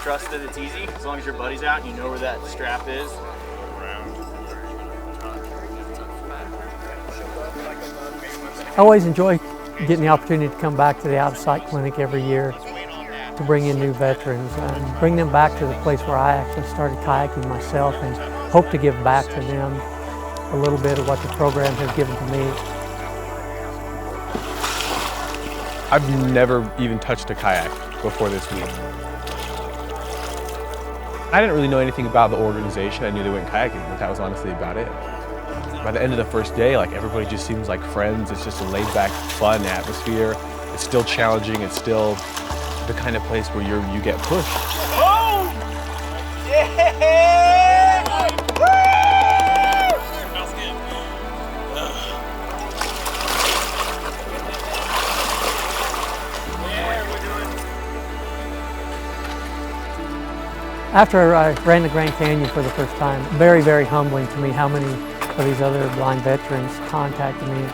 trust that it's easy. As long as your buddy's out and you know where that strap is. I always enjoy getting the opportunity to come back to the Outtasight Clinic every year to bring in new veterans and bring them back to the place where I actually started kayaking myself, and hope to give back to them a little bit of what the program has given to me. I've never even touched a kayak before this week. I didn't really know anything about the organization. I knew they went kayaking, but that was honestly about it. By the end of the first day, like, everybody just seems like friends. It's just a laid-back, fun atmosphere. It's still challenging. It's still the kind of place where you get pushed. Oh! Yeah! After I ran the Grand Canyon for the first time, very, very humbling to me how many of these other blind veterans contacted me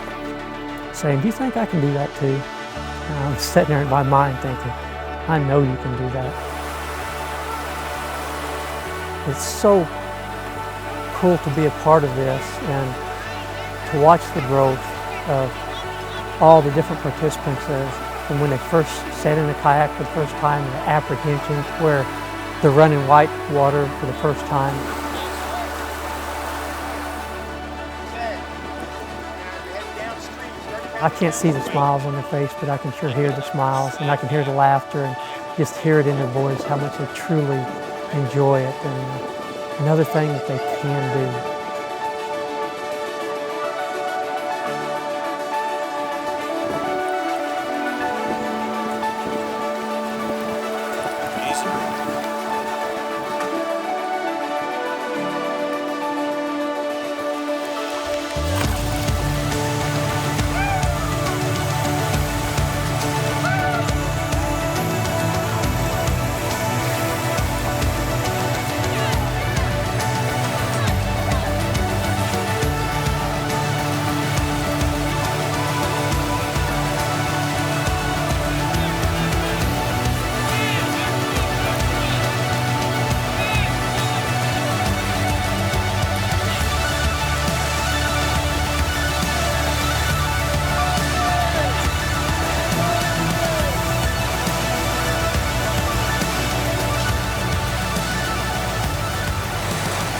saying, "Do you think I can do that too?" And I was sitting there in my mind thinking, I know you can do that. It's so cool to be a part of this and to watch the growth of all the different participants from when they first sat in a kayak for the first time, the apprehension to where they're running whitewater for the first time. I can't see the smiles on their face, but I can sure hear the smiles, and I can hear the laughter and just hear it in their voice, how much they truly enjoy it, and another thing that they can do.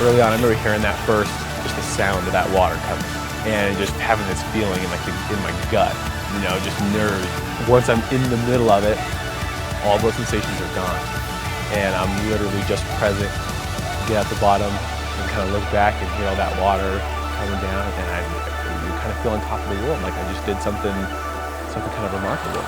Early on, I remember hearing that first, just the sound of that water coming, and just having this feeling in my gut, just nerves. Once I'm in the middle of it, all those sensations are gone, and I'm literally just present. Get at the bottom and kind of look back and hear all that water coming down, and you kind of feel on top of the world, like I just did something kind of remarkable.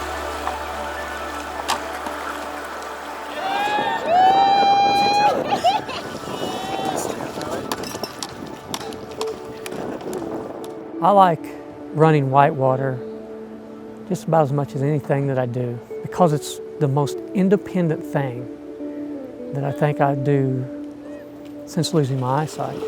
I like running whitewater just about as much as anything that I do, because it's the most independent thing that I think I do since losing my eyesight.